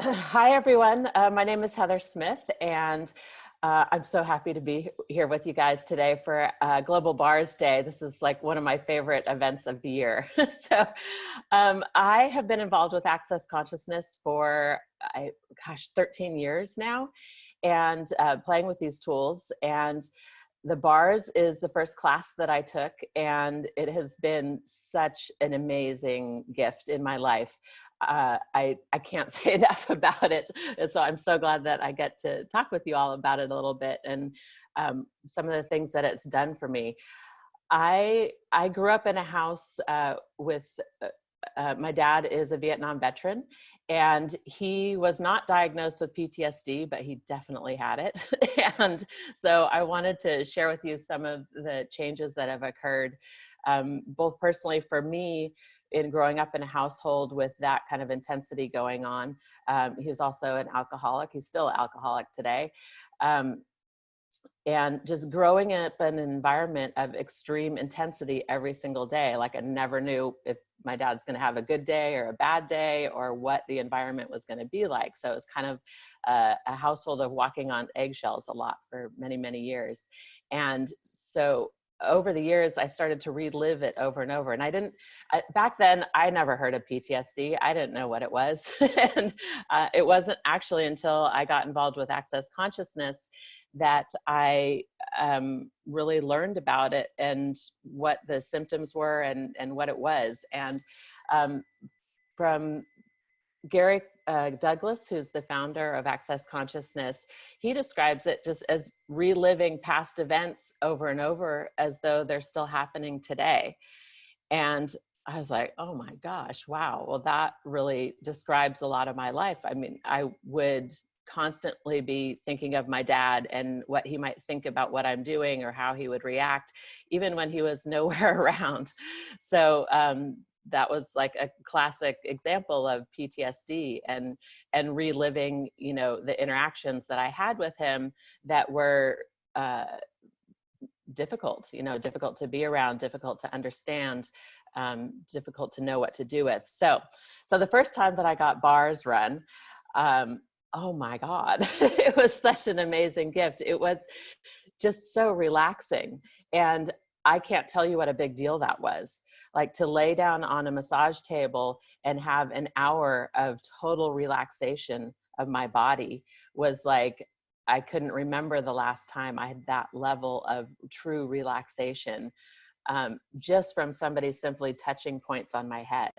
Hi, everyone. My name is Heather Smith, and I'm so happy to be here with you guys today for Global Bars Day. This is like one of my favorite events of the year. I have been involved with Access Consciousness for, 13 years now, and playing with these tools. And the bars is the first class that I took, and it has been such an amazing gift in my life. I can't say enough about it. And so I'm so glad that I get to talk with you all about it a little bit and some of the things that it's done for me. I grew up in a house with my dad is a Vietnam veteran, and he was not diagnosed with PTSD, but he definitely had it. And so I wanted to share with you some of the changes that have occurred, both personally for me in growing up in a household with that kind of intensity going on. He was also an alcoholic. He's still an alcoholic today. And just growing up in an environment of extreme intensity every single day. Like I never knew if my dad's going to have a good day or a bad day or what the environment was going to be like. So it was kind of a household of walking on eggshells a lot for many, many years. And so over the years, I started to relive it over and over. And back then, I never heard of PTSD. I didn't know what it was. And it wasn't actually until I got involved with Access Consciousness that I really learned about it and what the symptoms were and what it was. And from Gary Douglas, who's the founder of Access Consciousness, he describes it just as reliving past events over and over as though they're still happening today. And I was like, oh my gosh, wow. Well, that really describes a lot of my life. I mean, I would constantly be thinking of my dad and what he might think about what I'm doing or how he would react, even when he was nowhere around. So that was like a classic example of PTSD and reliving, you know, the interactions that I had with him that were difficult, you know, difficult to be around, difficult to understand, difficult to know what to do with. So the first time that I got bars run, oh my God, it was such an amazing gift. It was just so relaxing. And I can't tell you what a big deal that was. Like to lay down on a massage table and have an hour of total relaxation of my body was like, I couldn't remember the last time I had that level of true relaxation, just from somebody simply touching points on my head.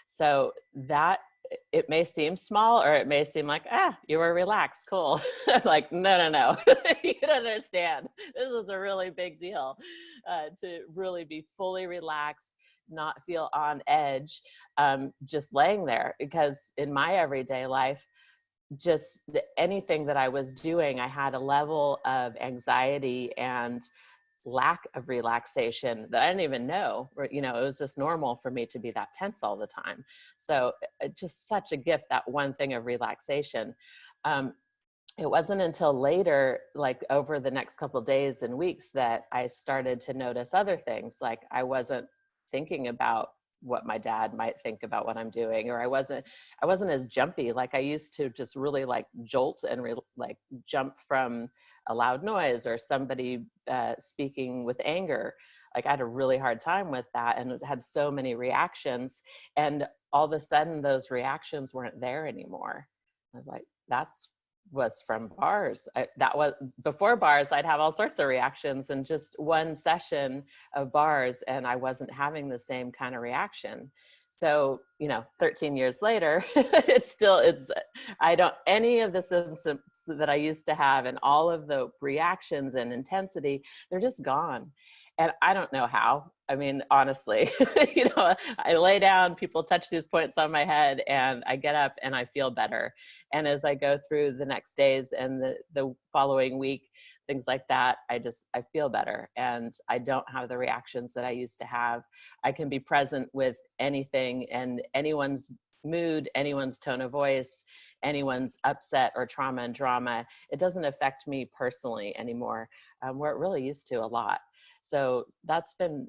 So that, it may seem small or it may seem like, you were relaxed, cool. I'm like, no, you don't understand. This is a really big deal, to really be fully relaxed, not feel on edge, just laying there. Because in my everyday life, just anything that I was doing, I had a level of anxiety and lack of relaxation that I didn't even know. You know, it was just normal for me to be that tense all the time. So just such a gift, that one thing of relaxation. It wasn't until later, like over the next couple of days and weeks, that I started to notice other things. Like I wasn't thinking about what my dad might think about what I'm doing, or I wasn't as jumpy. Like I used to just really like jolt and like jump from a loud noise or somebody speaking with anger. Like I had a really hard time with that, and it had so many reactions, and all of a sudden those reactions weren't there anymore. I was like, that's what's from bars. That was before bars. I'd have all sorts of reactions, and just one session of bars and I wasn't having the same kind of reaction. So, you know, 13 years later, I don't, any of the symptoms that I used to have and all of the reactions and intensity, they're just gone. And I don't know how. I mean, honestly, you know, I lay down, people touch these points on my head, and I get up and I feel better. And as I go through the next days and the following week, things like that, I feel better, and I don't have the reactions that I used to have. I can be present with anything and anyone's mood, anyone's tone of voice, anyone's upset or trauma and drama. It doesn't affect me personally anymore, where it really used to a lot. So that's been,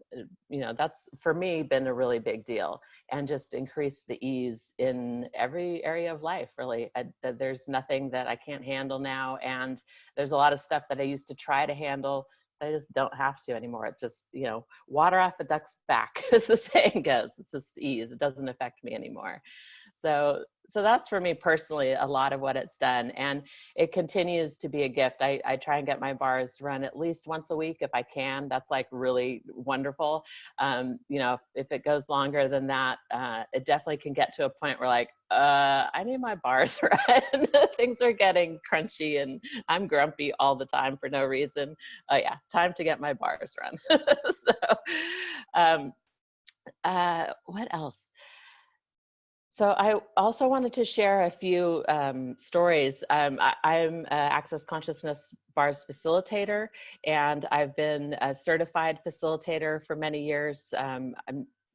that's for me been a really big deal, and just increase the ease in every area of life, really. There's nothing that I can't handle now. And there's a lot of stuff that I used to try to handle I just don't have to anymore. It just, water off a duck's back, as the saying goes. It's just ease. It doesn't affect me anymore. So that's for me personally, a lot of what it's done. And it continues to be a gift. I try and get my bars run at least once a week if I can. That's like really wonderful. If it goes longer than that, it definitely can get to a point where like, I need my bars run. Things are getting crunchy and I'm grumpy all the time for no reason. Oh yeah, time to get my bars run. What else? So I also wanted to share a few stories. I'm an Access Consciousness Bars facilitator, and I've been a certified facilitator for many years. I'm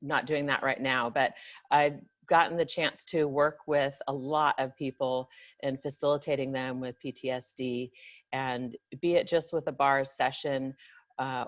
not doing that right now, but I've gotten the chance to work with a lot of people and facilitating them with PTSD, and be it just with a bars session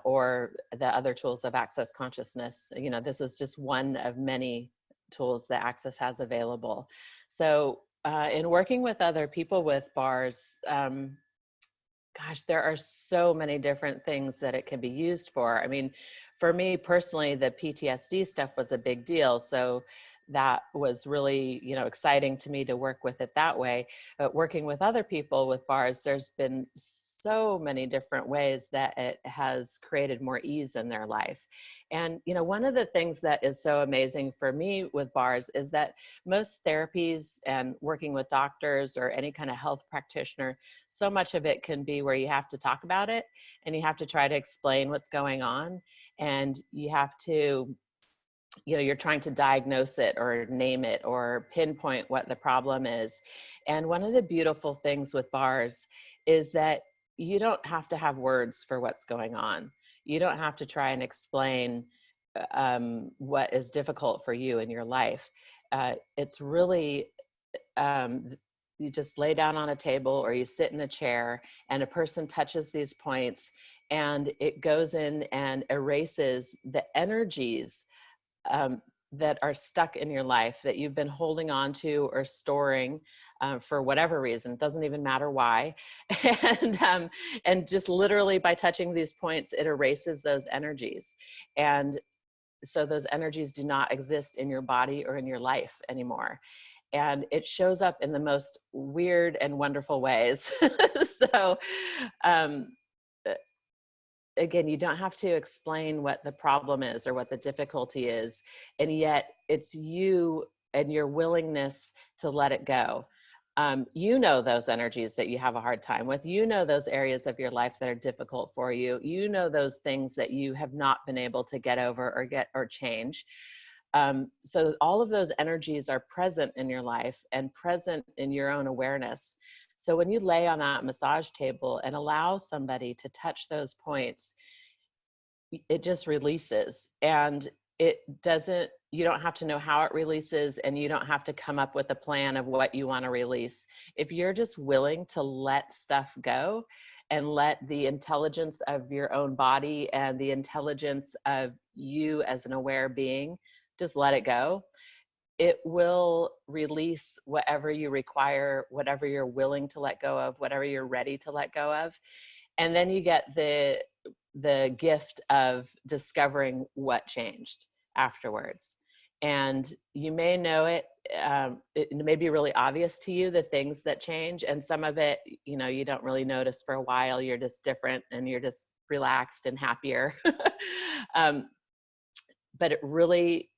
or the other tools of Access Consciousness. This is just one of many tools that Access has available. So in working with other people with bars, gosh, there are so many different things that it can be used for. I mean, for me personally, the PTSD stuff was a big deal. So that was really, exciting to me to work with it that way. But working with other people with bars, there's been so many different ways that it has created more ease in their life. And, one of the things that is so amazing for me with bars is that most therapies and working with doctors or any kind of health practitioner, so much of it can be where you have to talk about it and you have to try to explain what's going on, and you have to, you're trying to diagnose it or name it or pinpoint what the problem is. And one of the beautiful things with bars is that you don't have to have words for what's going on. You don't have to try and explain what is difficult for you in your life. It's really, you just lay down on a table or you sit in a chair and a person touches these points and it goes in and erases the energies that are stuck in your life that you've been holding on to or storing for whatever reason. It doesn't even matter why. And just literally by touching these points, it erases those energies. And so those energies do not exist in your body or in your life anymore. And it shows up in the most weird and wonderful ways. So, again, you don't have to explain what the problem is or what the difficulty is, and yet it's you and your willingness to let it go. Those energies that you have a hard time with, those areas of your life that are difficult for you, those things that you have not been able to get over or change. So all of those energies are present in your life and present in your own awareness. So when you lay on that massage table and allow somebody to touch those points, it just releases. And you don't have to know how it releases, and you don't have to come up with a plan of what you want to release. If you're just willing to let stuff go and let the intelligence of your own body and the intelligence of you as an aware being, just let it go, it will release whatever you require, whatever you're willing to let go of, whatever you're ready to let go of. And then you get the gift of discovering what changed afterwards. And you may know it, it may be really obvious to you, the things that change, and some of it, you don't really notice for a while. You're just different and you're just relaxed and happier. But it really,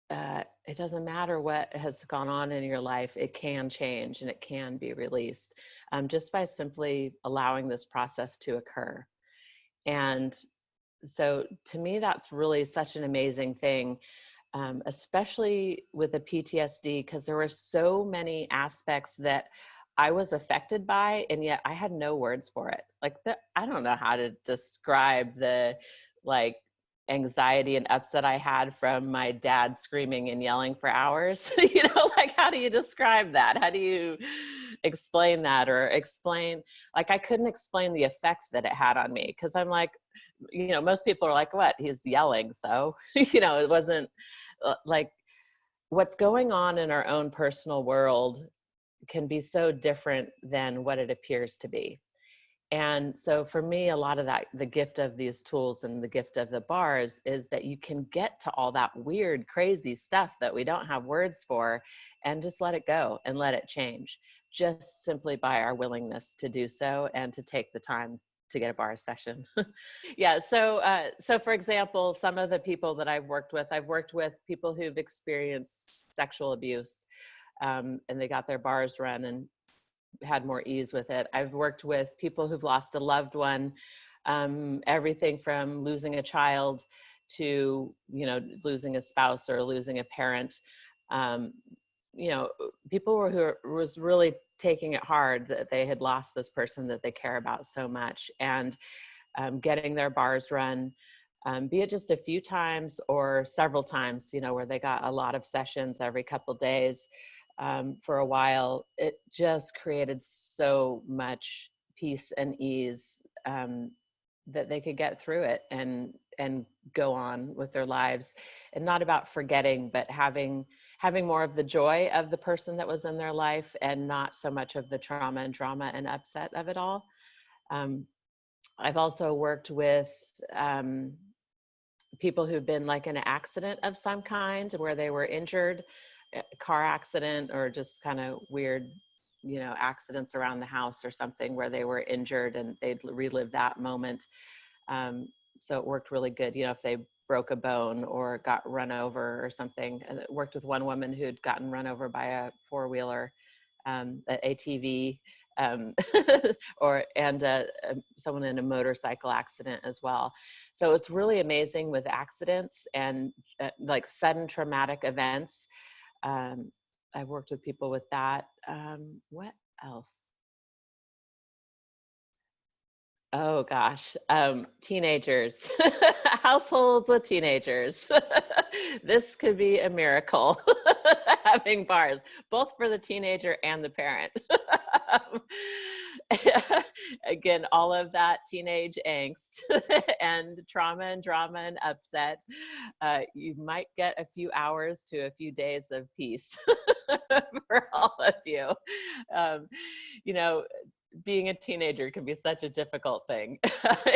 it doesn't matter what has gone on in your life, it can change and it can be released just by simply allowing this process to occur. And so to me, that's really such an amazing thing, especially with the PTSD, because there were so many aspects that I was affected by, and yet I had no words for it. I don't know how to describe the anxiety and upset I had from my dad screaming and yelling for hours. How do you describe that? How do you explain that, or explain, I couldn't explain the effects that it had on me, because I'm like, most people are like, what, he's yelling. So, it wasn't like what's going on in our own personal world can be so different than what it appears to be. And so for me, a lot of that, the gift of these tools and the gift of the bars is that you can get to all that weird, crazy stuff that we don't have words for and just let it go and let it change, just simply by our willingness to do so and to take the time to get a bar session. Yeah. So for example, some of the people that I've worked with people who've experienced sexual abuse, and they got their bars run and had more ease with it. I've worked with people who've lost a loved one, everything from losing a child to, losing a spouse or losing a parent. Um, People who was really taking it hard that they had lost this person that they care about so much, and getting their bars run, be it just a few times or several times, where they got a lot of sessions every couple days. For a while, it just created so much peace and ease, that they could get through it and go on with their lives, and not about forgetting, but having more of the joy of the person that was in their life and not so much of the trauma and drama and upset of it all. I've also worked with people who've been like in an accident of some kind where they were injured, a car accident or just kind of weird, accidents around the house or something where they were injured and they'd relive that moment. So it worked really good, if they broke a bone or got run over or something. And it worked with one woman who'd gotten run over by a four-wheeler, an ATV, someone in a motorcycle accident as well. So it's really amazing with accidents and like sudden traumatic events. I've worked with people with that. What else? Oh gosh, teenagers, households with teenagers. This could be a miracle, having bars, both for the teenager and the parent. Again, all of that teenage angst and trauma and drama and upset. You might get a few hours to a few days of peace for all of you. Um, you know, being a teenager can be such a difficult thing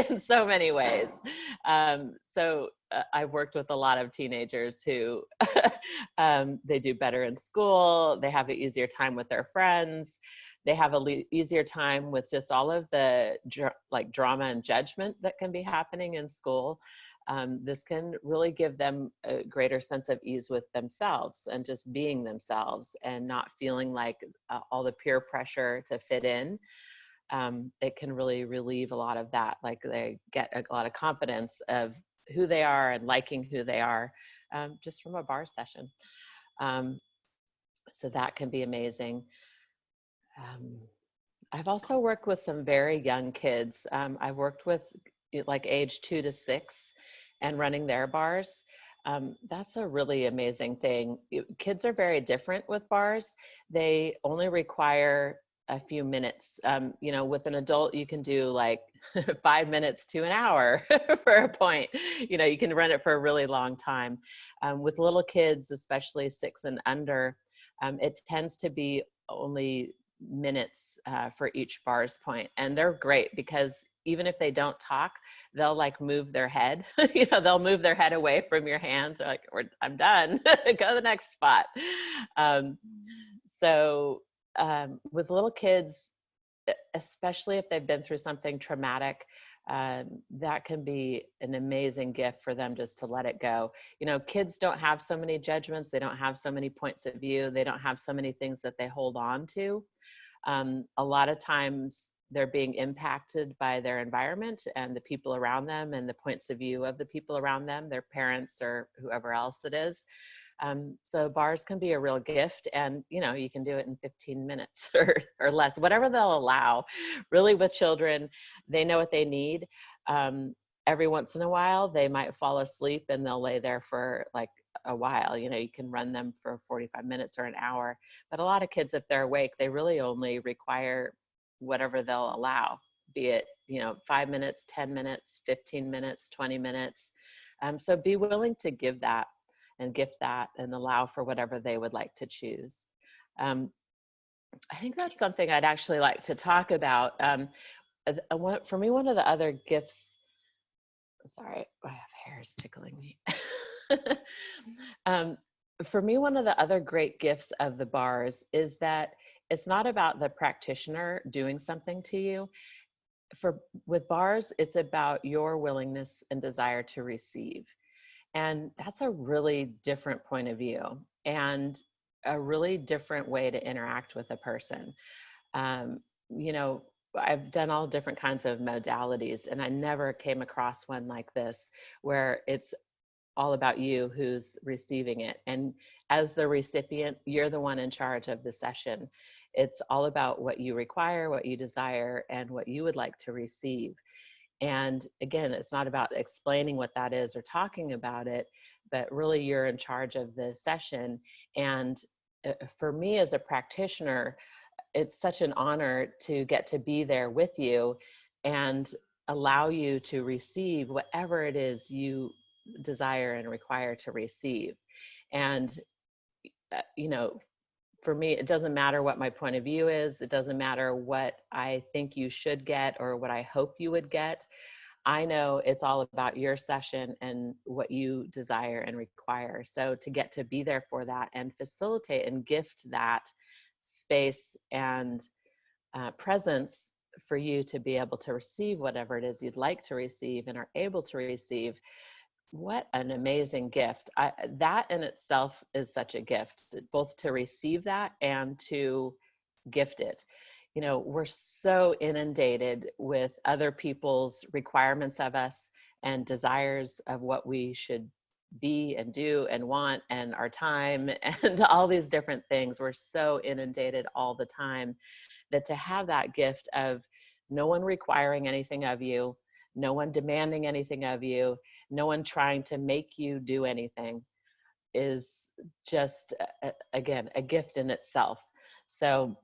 in so many ways. I've worked with a lot of teenagers who they do better in school. They have an easier time with their friends. They have easier time with just all of the like drama and judgment that can be happening in school. This can really give them a greater sense of ease with themselves and just being themselves and not feeling like all the peer pressure to fit in. It can really relieve a lot of that. Like they get a lot of confidence of who they are and liking who they are, just from a bar session. So that can be amazing. I've also worked with some very young kids. I've worked with like age 2 to 6 and running their bars. That's a really amazing thing. Kids are very different with bars. They only require a few minutes. With an adult, you can do like 5 minutes to an hour for a point. You can run it for a really long time. With little kids, especially 6 and under, it tends to be only minutes for each bars point. And they're great because even if they don't talk, they'll like move their head. They'll move their head away from your hands. They're like, I'm done. Go to the next spot. With little kids, especially if they've been through something traumatic, that can be an amazing gift for them just to let it go. Kids don't have so many judgments. They don't have so many points of view. They don't have so many things that they hold on to. A lot of times they're being impacted by their environment and the people around them and the points of view of the people around them, their parents or whoever else it is. So bars can be a real gift, and you can do it in 15 minutes or less, whatever they'll allow. Really, with children, they know what they need. Every once in a while, they might fall asleep and they'll lay there for like a while. You can run them for 45 minutes or an hour. But a lot of kids, if they're awake, they really only require whatever they'll allow, be it 5 minutes, 10 minutes, 15 minutes, 20 minutes. So be willing to give that and gift that and allow for whatever they would like to choose. I think that's something I'd actually like to talk about. For me, one of the other gifts, sorry, I have hairs tickling me. For me, one of the other great gifts of the bars is that it's not about the practitioner doing something to you. With bars, it's about your willingness and desire to receive. And that's a really different point of view and a really different way to interact with a person. You know, I've done all different kinds of modalities, and I never came across one like this where it's all about you who's receiving it. And as the recipient, you're the one in charge of the session. It's all about what you require, what you desire, and what you would like to receive. And again, it's not about explaining what that is or talking about it, but really you're in charge of the session. And for me as a practitioner, it's such an honor to get to be there with you and allow you to receive whatever it is you desire and require to receive. And, for me, it doesn't matter what my point of view is. It doesn't matter what I think you should get or what I hope you would get. I know it's all about your session and what you desire and require. So to get to be there for that and facilitate and gift that space and presence for you to be able to receive whatever it is you'd like to receive and are able to receive, what an amazing gift. That in itself is such a gift, both to receive that and to gift it. We're so inundated with other people's requirements of us and desires of what we should be and do and want and our time and all these different things. We're so inundated all the time that to have that gift of no one requiring anything of you, no one demanding anything of you, no one trying to make you do anything is just, again, a gift in itself. So,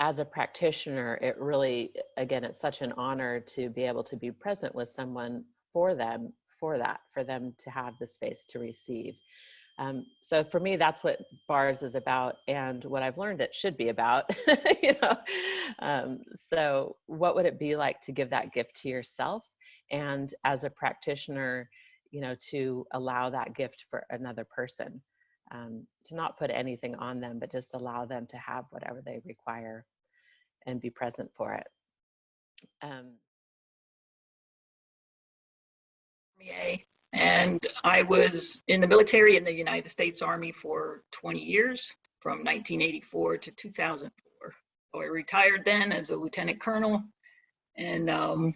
as a practitioner, it really, again, it's such an honor to be able to be present with someone for them, for them to have the space to receive. So for me, that's what bars is about and what I've learned it should be about, So what would it be like to give that gift to yourself? And as a practitioner, to allow that gift for another person, to not put anything on them, but just allow them to have whatever they require and be present for it. And I was in the military in the United States Army for 20 years, from 1984 to 2004. So I retired then as a lieutenant colonel, and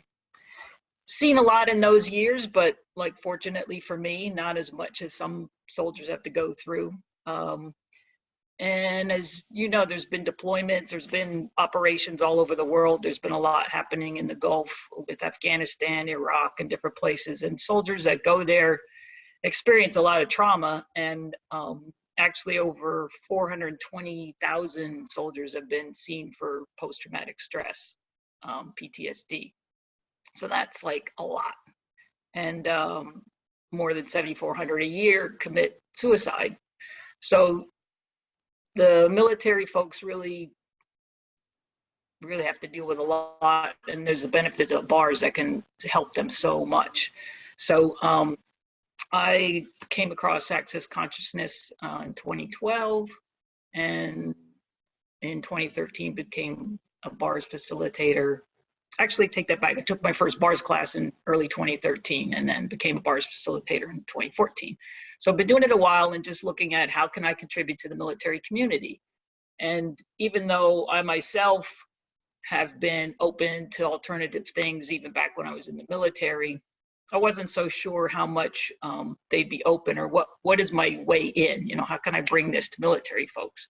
seen a lot in those years, but like fortunately for me, not as much as some soldiers have to go through. And as you know, there's been deployments, there's been operations all over the world. There's been a lot happening in the Gulf with Afghanistan, Iraq, and different places. And soldiers that go there experience a lot of trauma. And actually over 420,000 soldiers have been seen for post-traumatic stress, PTSD. So that's like a lot. And more than 7,400 a year commit suicide. So the military folks really have to deal with a lot, and there's the benefit of bars that can help them so much. So I came across Access Consciousness in 2012, and in 2013 became a bars facilitator. Actually, take that back. I took my first bars class in early 2013 and then became a bars facilitator in 2014. So I've been doing it a while and just looking at how can I contribute to the military community. And even though I myself have been open to alternative things, even back when I was in the military, I wasn't so sure how much they'd be open or what is my way in, how can I bring this to military folks?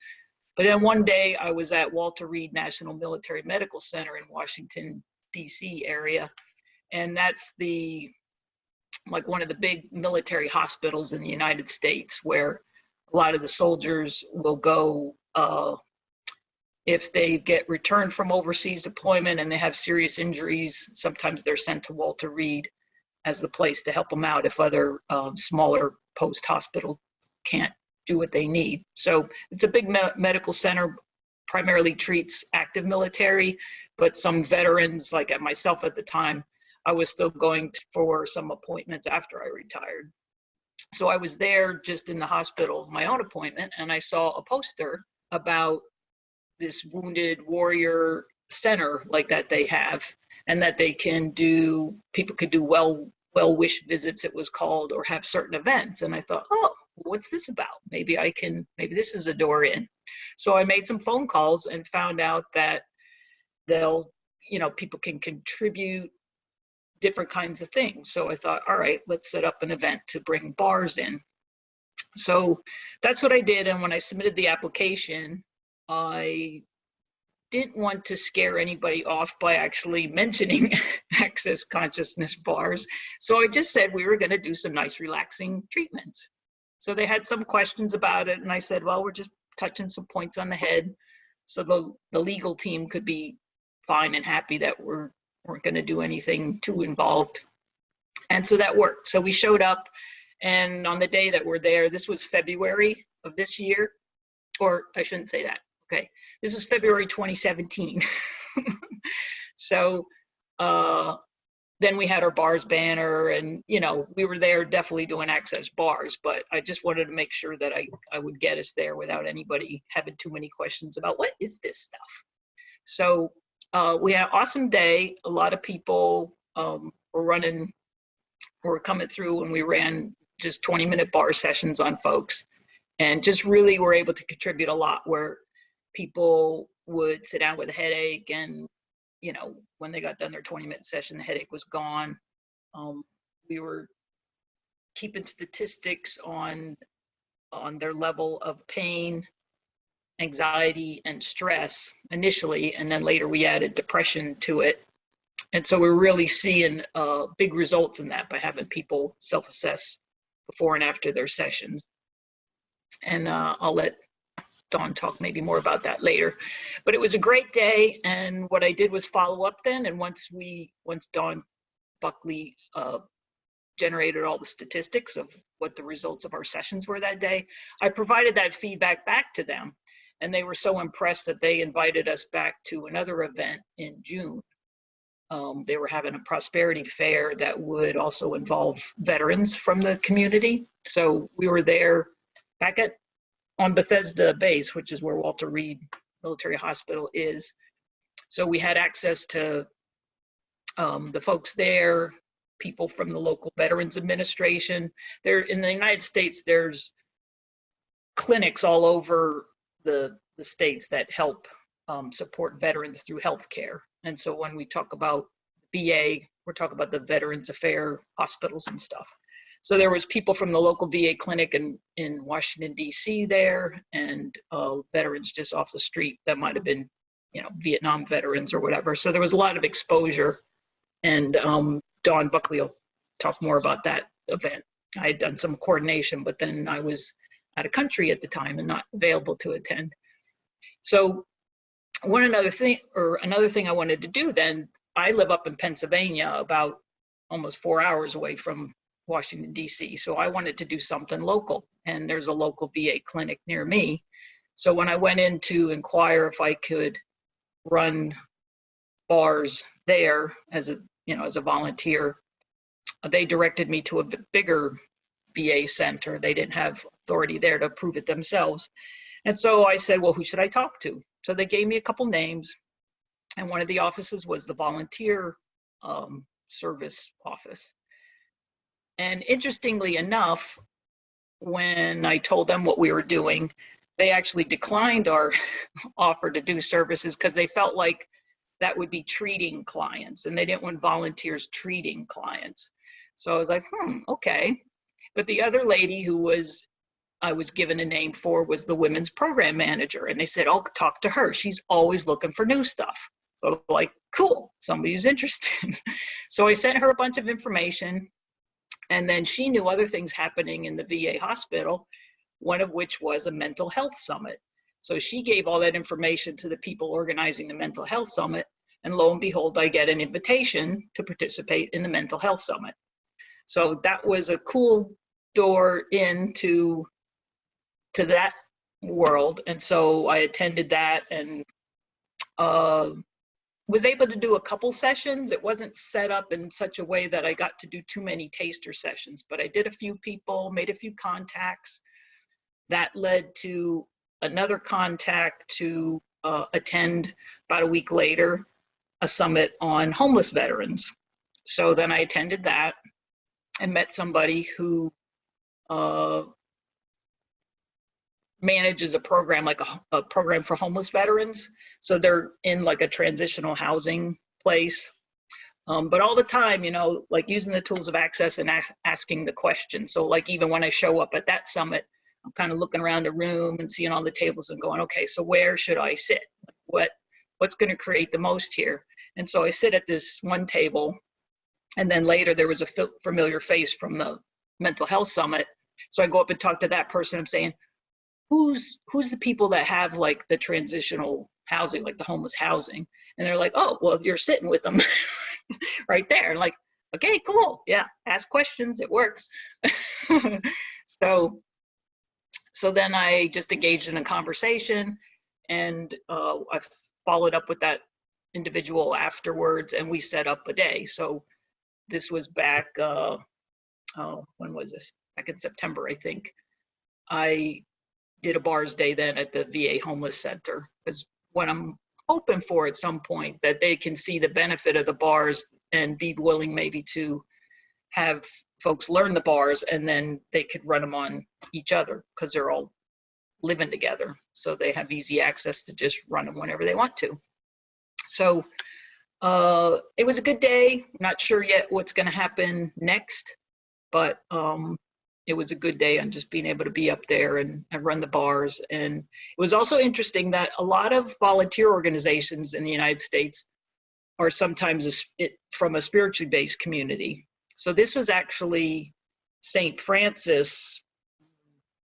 But then one day I was at Walter Reed National Military Medical Center in Washington, DC area. And that's one of the big military hospitals in the United States where a lot of the soldiers will go If they get returned from overseas deployment and they have serious injuries, sometimes they're sent to Walter Reed as the place to help them out if other smaller post-hospital can't do what they need. So it's a big medical center, primarily treats active military, but some veterans, like myself at the time, I was still going for some appointments after I retired. So I was there just in the hospital, my own appointment, and I saw a poster about this wounded warrior center like that they have, and that they can do, people could do well-wish visits, it was called, or have certain events. And I thought, oh, what's this about? Maybe this is a door in. So I made some phone calls and found out that people can contribute different kinds of things. So I thought, all right, let's set up an event to bring bars in. So that's what I did. And when I submitted the application, I didn't want to scare anybody off by actually mentioning access consciousness bars. So I just said we were going to do some nice relaxing treatments. So they had some questions about it. And I said, well, we're just touching some points on the head. So the legal team could be fine and happy that weren't going to do anything too involved. And so that worked. So we showed up, and on the day that we're there, this was February of this year, or I shouldn't say that. Okay, this is February 2017. So then we had our bars banner, and we were there definitely doing access bars, but I just wanted to make sure that I would get us there without anybody having too many questions about what is this stuff. So we had an awesome day. A lot of people were coming through, and we ran just 20-minute bar sessions on folks, and just really were able to contribute a lot, where people would sit down with a headache, and when they got done their 20-minute session, the headache was gone. We were keeping statistics on their level of pain, anxiety, and stress initially, and then later we added depression to it. And so we're really seeing big results in that by having people self-assess before and after their sessions. And I'll let Dawn talk maybe more about that later. But it was a great day, and what I did was follow up then, and once Dawn Buckley generated all the statistics of what the results of our sessions were that day, I provided that feedback back to them, and they were so impressed that they invited us back to another event in June. They were having a prosperity fair that would also involve veterans from the community. So we were there back on Bethesda base, which is where Walter Reed Military Hospital is. So we had access to the folks there, people from the local Veterans Administration. There in the United States, there's clinics all over the states that help support veterans through healthcare. And so when we talk about VA, we're talking about the Veterans Affairs hospitals and stuff. So there was people from the local VA clinic in Washington, D.C. there, and veterans just off the street that might have been, Vietnam veterans or whatever. So there was a lot of exposure, and Dawn Buckley will talk more about that event. I had done some coordination, but then I was out of country at the time and not available to attend. So another thing I wanted to do then, I live up in Pennsylvania, about almost 4 hours away from Washington, D.C. So I wanted to do something local, and there's a local VA clinic near me. So when I went in to inquire if I could run bars there as a volunteer, they directed me to a bigger VA center. They didn't have authority there to approve it themselves. And so I said, well, who should I talk to? So they gave me a couple names, and one of the offices was the volunteer service office. And interestingly enough, when I told them what we were doing, they actually declined our offer to do services because they felt like that would be treating clients, and they didn't want volunteers treating clients. So I was like, okay. But the other lady I was given a name for was the women's program manager. And they said, oh, talk to her. She's always looking for new stuff. So I'm like, cool, somebody who's interested. So I sent her a bunch of information. And then she knew other things happening in the VA hospital, one of which was a mental health summit. So she gave all that information to the people organizing the mental health summit. And lo and behold, I get an invitation to participate in the mental health summit. So that was a cool door into that world. And so I attended that and was able to do a couple sessions. It wasn't set up in such a way that I got to do too many taster sessions, but I did a few people, made a few contacts. That led to another contact to attend about a week later a summit on homeless veterans. So then I attended that and met somebody who manages a program, like a program for homeless veterans. So they're in like a transitional housing place. But all the time, you know, like using the tools of access and asking the questions. So like even when I show up at that summit, I'm kind of looking around the room and seeing all the tables and going, okay, so where should I sit? What's going to create the most here? And so I sit at this one table, and then later there was a familiar face from the mental health summit. So I go up and talk to that person. I'm saying, who's the people that have like the transitional housing, like the homeless housing? And they're like, oh, well, you're sitting with them right there. And like, okay, cool. Yeah, ask questions, it works. So then I just engaged in a conversation, and I followed up with that individual afterwards, and we set up a day. So this was back, when was this? Back in September, I think. I did a bars day then at the VA Homeless Center, because what I'm hoping for at some point, that they can see the benefit of the bars and be willing maybe to have folks learn the bars, and then they could run them on each other because they're all living together. So they have easy access to just run them whenever they want to. So it was a good day. Not sure yet what's going to happen next, but it was a good day on just being able to be up there and run the bars. And it was also interesting that a lot of volunteer organizations in the United States are sometimes from a spiritually based community. So this was actually St. Francis,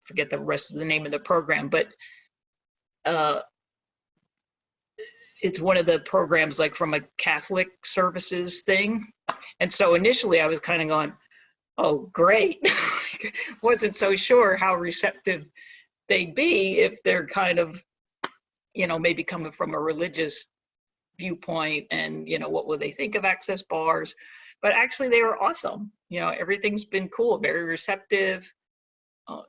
forget the rest of the name of the program, but it's one of the programs like from a Catholic services thing. And so initially I was kind of going, oh, great. Wasn't so sure how receptive they'd be if they're kind of, you know, maybe coming from a religious viewpoint, and, you know, what will they think of access bars? But actually they were awesome. You know, everything's been cool, very receptive.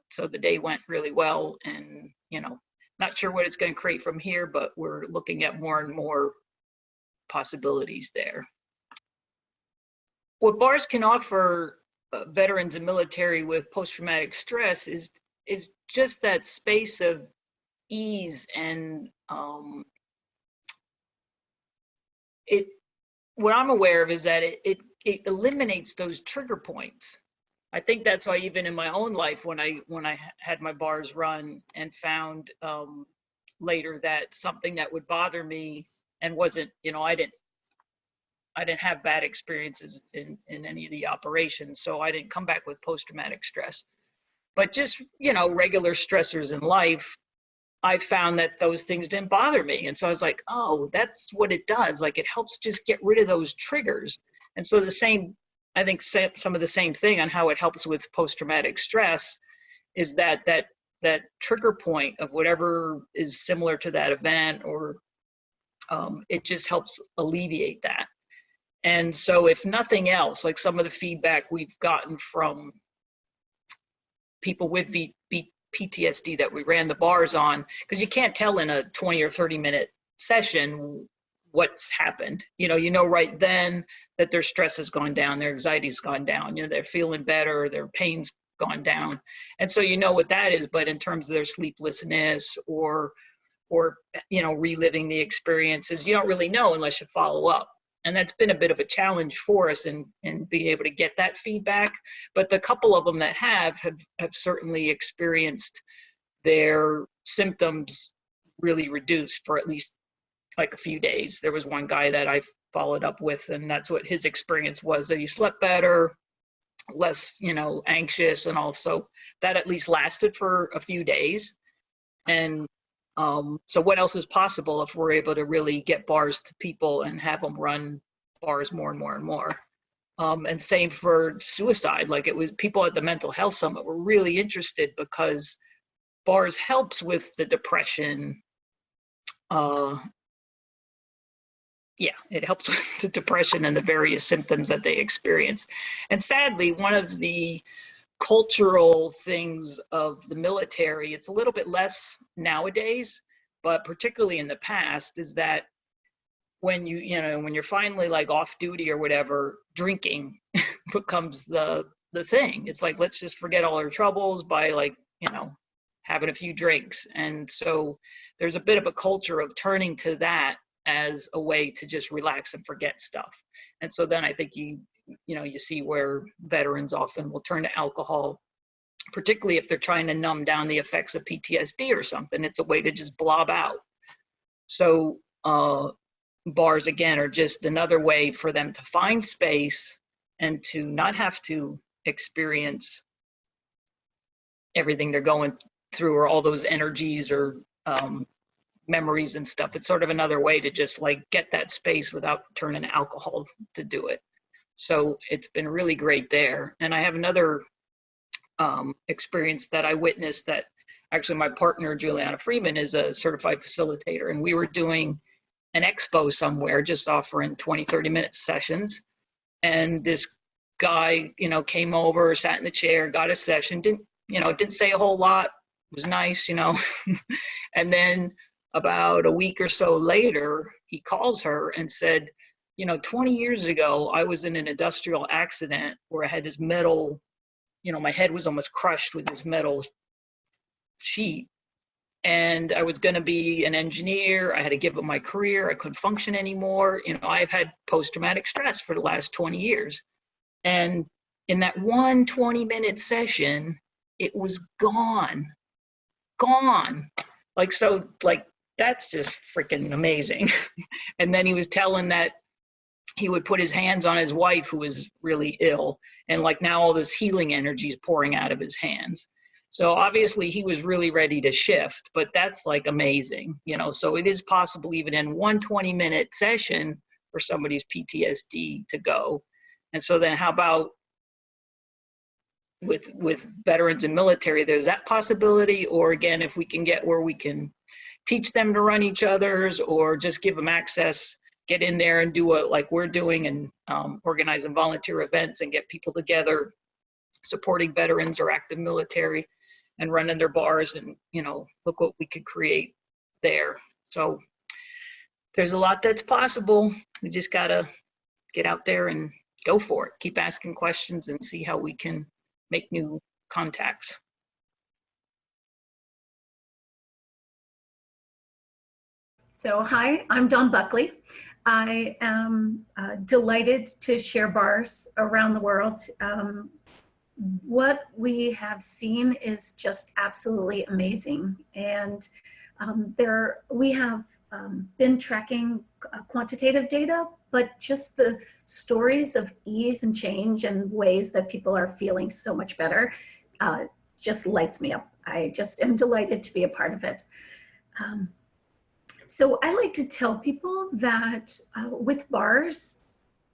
So the day went really well, and, you know, not sure what it's going to create from here, but we're looking at more and more possibilities there. What bars can offer veterans and military with post-traumatic stress is just that space of ease, and what I'm aware of is that it eliminates those trigger points. I think that's why even in my own life, when I had my bars run and found later that something that would bother me and wasn't, you know, I didn't have bad experiences in any of the operations, so I didn't come back with post-traumatic stress. But just, you know, regular stressors in life, I found that those things didn't bother me. And so I was like, oh, that's what it does. Like, it helps just get rid of those triggers. And so the same, I think some of the same thing on how it helps with post-traumatic stress is that trigger point of whatever is similar to that event, or it just helps alleviate that. And so if nothing else, like some of the feedback we've gotten from people with PTSD that we ran the bars on, because you can't tell in a 20 or 30 minute session what's happened. You know right then that their stress has gone down, their anxiety's gone down, you know, they're feeling better, their pain's gone down. And so you know what that is, but in terms of their sleeplessness or you know, reliving the experiences, you don't really know unless you follow up. And that's been a bit of a challenge for us in being able to get that feedback. But the couple of them that have certainly experienced their symptoms really reduced for at least like a few days. There was one guy that I followed up with, and that's what his experience was, that he slept better, less, you know, anxious, and also that at least lasted for a few days. And So what else is possible if we're able to really get bars to people and have them run bars more and more and more? And same for suicide. Like, it was, people at the mental health summit were really interested because bars helps with the depression. Yeah, it helps with the depression and the various symptoms that they experience. And sadly, one of the cultural things of the military, it's a little bit less nowadays, but particularly in the past, is that when when you're finally like off duty or whatever, drinking becomes the thing. It's like, let's just forget all our troubles by, like, having a few drinks. And so there's a bit of a culture of turning to that as a way to just relax and forget stuff. And so then I think you see where veterans often will turn to alcohol, particularly if they're trying to numb down the effects of PTSD or something. It's a way to just blob out. So bars, again, are just another way for them to find space and to not have to experience everything they're going through, or all those energies or memories and stuff. It's sort of another way to just like get that space without turning to alcohol to do it. So it's been really great there. And I have another experience that I witnessed, that actually my partner, Juliana Freeman, is a certified facilitator, and we were doing an expo somewhere, just offering 20, 30-minute sessions. And this guy, came over, sat in the chair, got a session, didn't say a whole lot, was nice, And then about a week or so later, he calls her and said, 20 years ago, I was in an industrial accident where I had this metal, my head was almost crushed with this metal sheet. And I was going to be an engineer. I had to give up my career. I couldn't function anymore. I've had post-traumatic stress for the last 20 years. And in that one 20-minute session, it was gone. Like, that's just freaking amazing. And then he was telling that he would put his hands on his wife, who was really ill. And like, now all this healing energy is pouring out of his hands. So obviously he was really ready to shift, but that's like amazing, so it is possible even in one 20-minute session for somebody's PTSD to go. And so then how about with veterans and military, there's that possibility. Or again, if we can get where we can teach them to run each other's, or just give them access, get in there and do what like we're doing, and organizing volunteer events and get people together supporting veterans or active military and running their bars, and look what we could create there. So there's a lot that's possible. We just gotta get out there and go for it. Keep asking questions and see how we can make new contacts. So hi, I'm Dawn Buckley. I am delighted to share bars around the world. What we have seen is just absolutely amazing. And we have been tracking quantitative data, but just the stories of ease and change and ways that people are feeling so much better just lights me up. I just am delighted to be a part of it. So I like to tell people that with bars,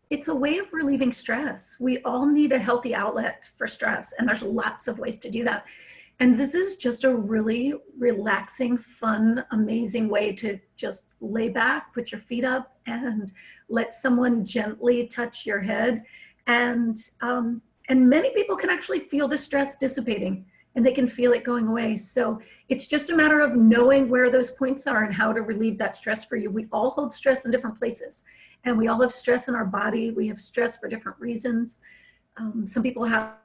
it's a way of relieving stress. We all need a healthy outlet for stress, and there's lots of ways to do that. And this is just a really relaxing, fun, amazing way to just lay back, put your feet up, and let someone gently touch your head. And many people can actually feel the stress dissipating, and they can feel it going away. So it's just a matter of knowing where those points are and how to relieve that stress for you. We all hold stress in different places, and we all have stress in our body. We have stress for different reasons. Some people have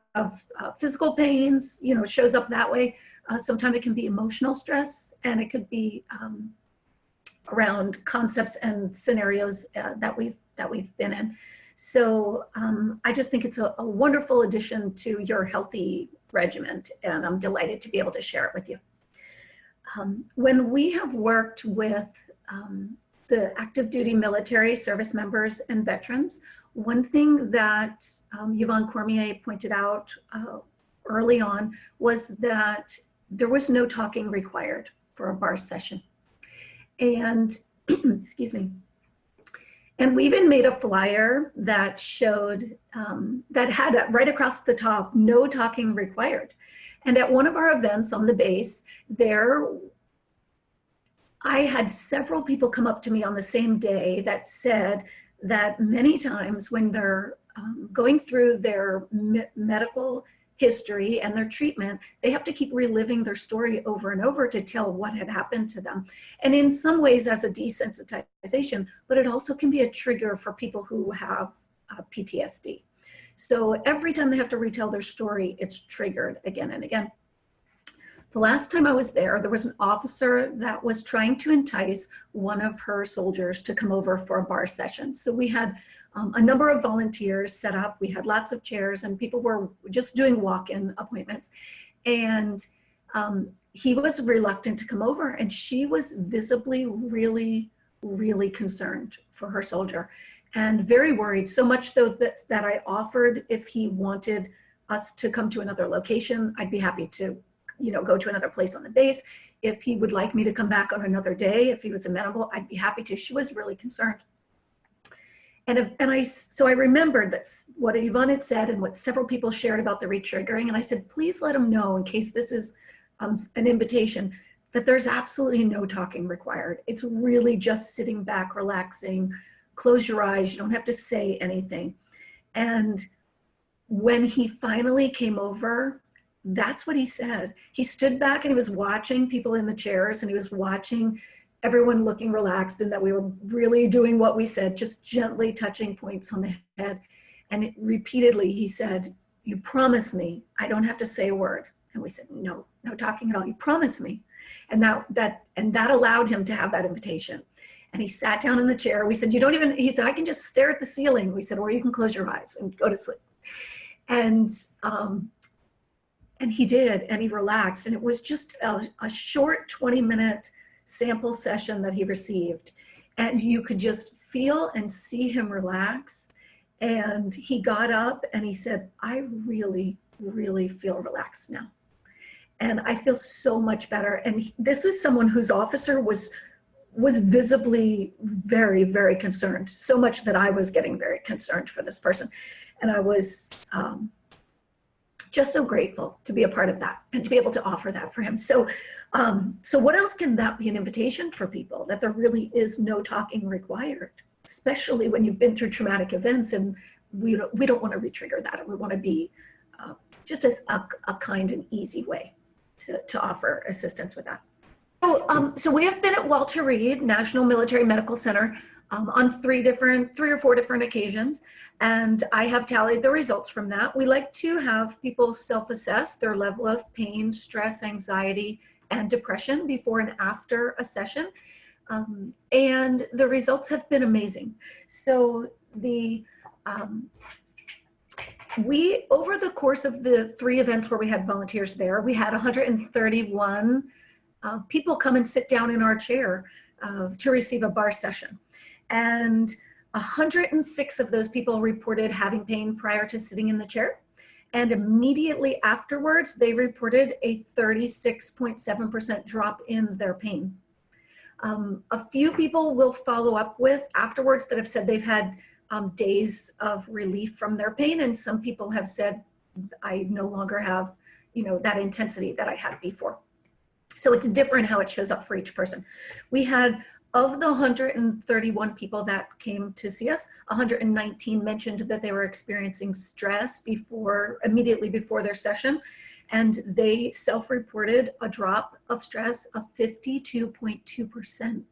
physical pains, it shows up that way. Sometimes it can be emotional stress, and it could be around concepts and scenarios that we've been in. So I just think it's a wonderful addition to your healthy regimen, and I'm delighted to be able to share it with you. When we have worked with the active duty military service members and veterans, one thing that Yvonne Cormier pointed out early on was that there was no talking required. for a bar session. And excuse me. And we even made a flyer that showed, that had right across the top, no talking required. And at one of our events on the base there, I had several people come up to me on the same day that said that many times when they're going through their medical history and their treatment, they have to keep reliving their story over and over to tell what had happened to them. And in some ways as a desensitization, but it also can be a trigger for people who have PTSD. So every time they have to retell their story, it's triggered again and again. The last time I was there, there was an officer that was trying to entice one of her soldiers to come over for a bar session. So we had a number of volunteers set up. We had lots of chairs and people were just doing walk-in appointments. And he was reluctant to come over, and she was visibly really, really concerned for her soldier and very worried, so much though that I offered if he wanted us to come to another location, I'd be happy to, you know, go to another place on the base. If he would like me to come back on another day, if he was amenable, I'd be happy to. She was really concerned. So I remembered that what Yvonne had said and what several people shared about the retriggering. And I said, please let him know, in case this is an invitation, that there's absolutely no talking required. It's really just sitting back, relaxing, close your eyes. You don't have to say anything. And when he finally came over, that's what he said. He stood back and he was watching people in the chairs, and he was watching everyone looking relaxed, and that we were really doing what we said, just gently touching points on the head. And repeatedly he said, you promise me I don't have to say a word? And we said, no, no talking at all. You promise me. And that allowed him to have that invitation. And he sat down in the chair. We said, you don't even, he said, I can just stare at the ceiling. We said, or you can close your eyes and go to sleep. And he did, and he relaxed. And it was just a short 20-minute sample session that he received. And you could just feel and see him relax. And he got up and he said, I really, really feel relaxed now. And I feel so much better. And this is someone whose officer was visibly very, very concerned, so much that I was getting very concerned for this person. And I was just so grateful to be a part of that and to be able to offer that for him. So, so what else can that be an invitation for people, that there really is no talking required, especially when you've been through traumatic events, and we don't want to re-trigger that. And we want to be just a kind and easy way to offer assistance with that. So we have been at Walter Reed National Military Medical Center on three or four different occasions, and I have tallied the results from that. We like to have people self-assess their level of pain, stress, anxiety, and depression before and after a session, and the results have been amazing. So over the course of the 3 events where we had volunteers there, we had 131 people come and sit down in our chair to receive a bar session. And 106 of those people reported having pain prior to sitting in the chair. And immediately afterwards, they reported a 36.7% drop in their pain. A few people will follow up with afterwards that have said they've had days of relief from their pain. And some people have said, I no longer have, that intensity that I had before. So it's different how it shows up for each person. We had, of the 131 people that came to see us, 119 mentioned that they were experiencing stress immediately before their session. And they self-reported a drop of stress of 52.2%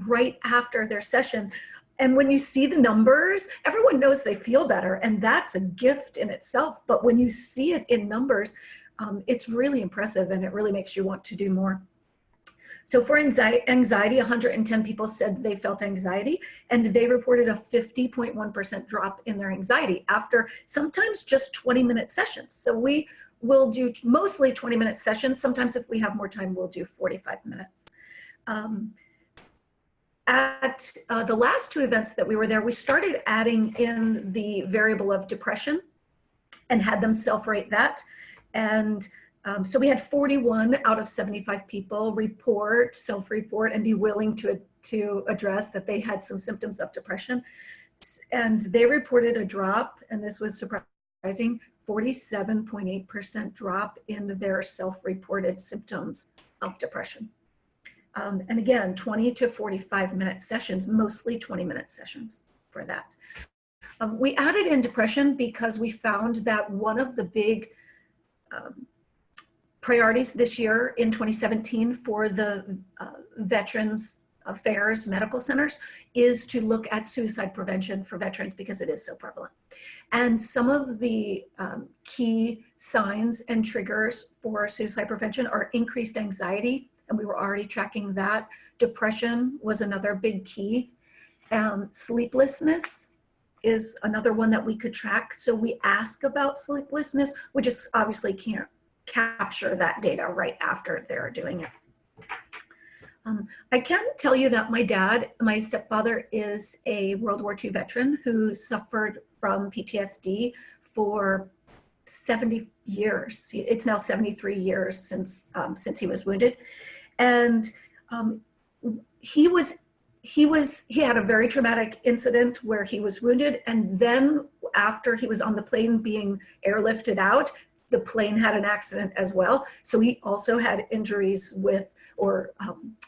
right after their session. And when you see the numbers, everyone knows they feel better, and that's a gift in itself. But when you see it in numbers, it's really impressive, and it really makes you want to do more. So for anxiety, 110 people said they felt anxiety, and they reported a 50.1% drop in their anxiety after sometimes just 20-minute sessions. So we will do mostly 20-minute sessions. Sometimes if we have more time, we'll do 45 minutes. At the last 2 events that we were there, we started adding in the variable of depression and had them self-rate that. And So we had 41 out of 75 people self-report, and be willing to address that they had some symptoms of depression. And they reported a drop, and this was surprising, 47.8% drop in their self-reported symptoms of depression. And again, 20 to 45-minute sessions, mostly 20-minute sessions for that. We added in depression because we found that one of the big priorities this year in 2017 for the Veterans Affairs medical centers is to look at suicide prevention for veterans because it is so prevalent. And some of the key signs and triggers for suicide prevention are increased anxiety, and we were already tracking that. Depression was another big key. Sleeplessness is another one that we could track. So we ask about sleeplessness. We just obviously can't capture that data right after they're doing it. I can tell you that my stepfather, is a World War II veteran who suffered from PTSD for 70 years. It's now 73 years since he was wounded. And he had a very traumatic incident where he was wounded. And then after he was on the plane being airlifted out, the plane had an accident as well. So he also had injuries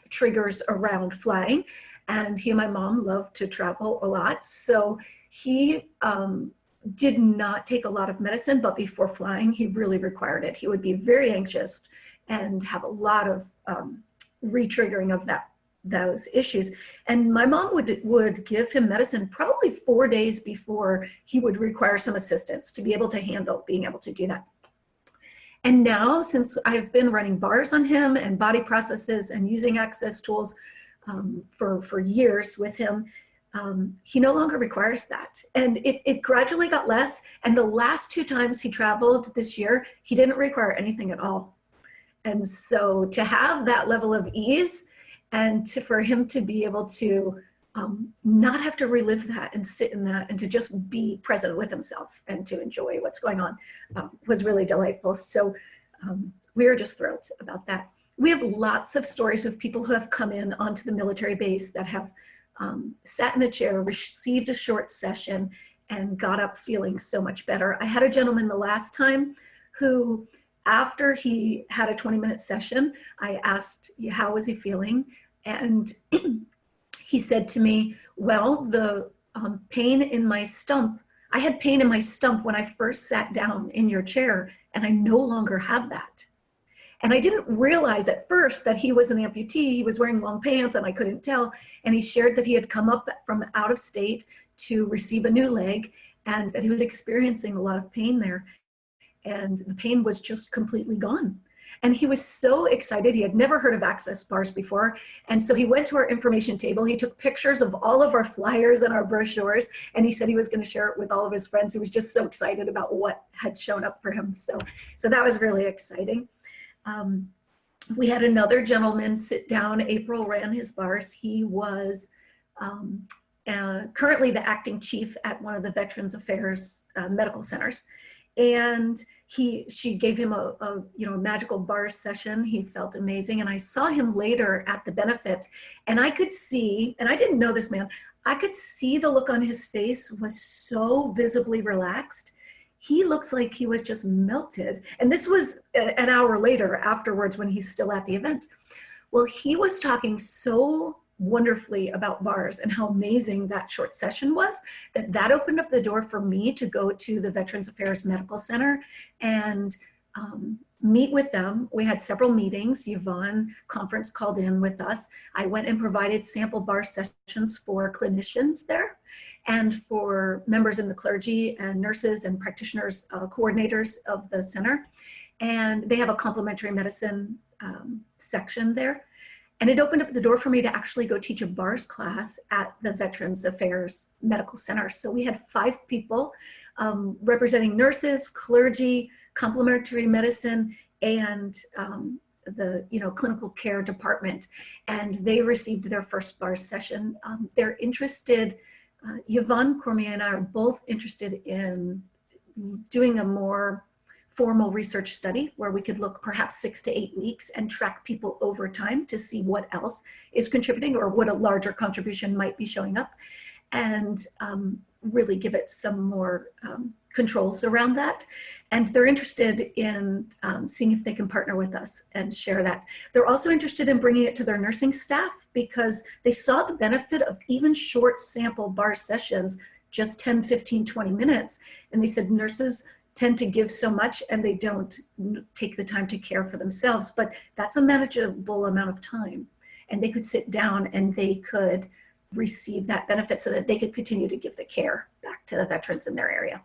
triggers around flying. And he and my mom loved to travel a lot. So he did not take a lot of medicine, but before flying, he really required it. He would be very anxious and have a lot of re-triggering of those issues. And my mom would give him medicine probably 4 days before he would require some assistance to be able to handle being able to do that. And now, since I've been running bars on him and body processes and using access tools for years with him, he no longer requires that. And it gradually got less. And the last 2 times he traveled this year, he didn't require anything at all. And so to have that level of ease and for him to be able to not have to relive that and sit in that and to just be present with himself and to enjoy what's going on was really delightful. So we are just thrilled about that. We have lots of stories of people who have come in onto the military base that have sat in a chair, received a short session, and got up feeling so much better. I had a gentleman the last time who, after he had a 20-minute session, I asked, how was he feeling? And he said to me, well, the pain in my stump, I had pain in my stump when I first sat down in your chair, and I no longer have that. And I didn't realize at first that he was an amputee. He was wearing long pants and I couldn't tell. And he shared that he had come up from out of state to receive a new leg and that he was experiencing a lot of pain there. And the pain was just completely gone. And he was so excited. He had never heard of access bars before. And so he went to our information table. He took pictures of all of our flyers and our brochures. And he said he was going to share it with all of his friends. He was just so excited about what had shown up for him. So that was really exciting. We had another gentleman sit down. April ran his bars. He was currently the acting chief at one of the Veterans Affairs medical centers. And she gave him a magical bar session. He felt amazing. And I saw him later at the benefit, and I could see, and I didn't know this man, I could see the look on his face was so visibly relaxed. He looks like he was just melted. And this was an hour later afterwards when he's still at the event. Well, he was talking so wonderfully about bars and how amazing that short session was, that opened up the door for me to go to the Veterans Affairs Medical Center and meet with them. We had several meetings. Yvonne Conference called in with us. I went and provided sample bar sessions for clinicians there and for members in the clergy and nurses and practitioners, coordinators of the center. And they have a complementary medicine section there. And it opened up the door for me to actually go teach a bars class at the Veterans Affairs Medical Center. So we had 5 people representing nurses, clergy, complementary medicine, and the clinical care department. And they received their first bars session. They're interested, Yvonne Cormier and I are both interested in doing a more formal research study where we could look perhaps 6 to 8 weeks and track people over time to see what else is contributing or what a larger contribution might be showing up, and really give it some more controls around that. And they're interested in seeing if they can partner with us and share that. They're also interested in bringing it to their nursing staff because they saw the benefit of even short sample bar sessions, just 10, 15, 20 minutes. And they said nurses tend to give so much and they don't take the time to care for themselves, but that's a manageable amount of time. And they could sit down and they could receive that benefit so that they could continue to give the care back to the veterans in their area.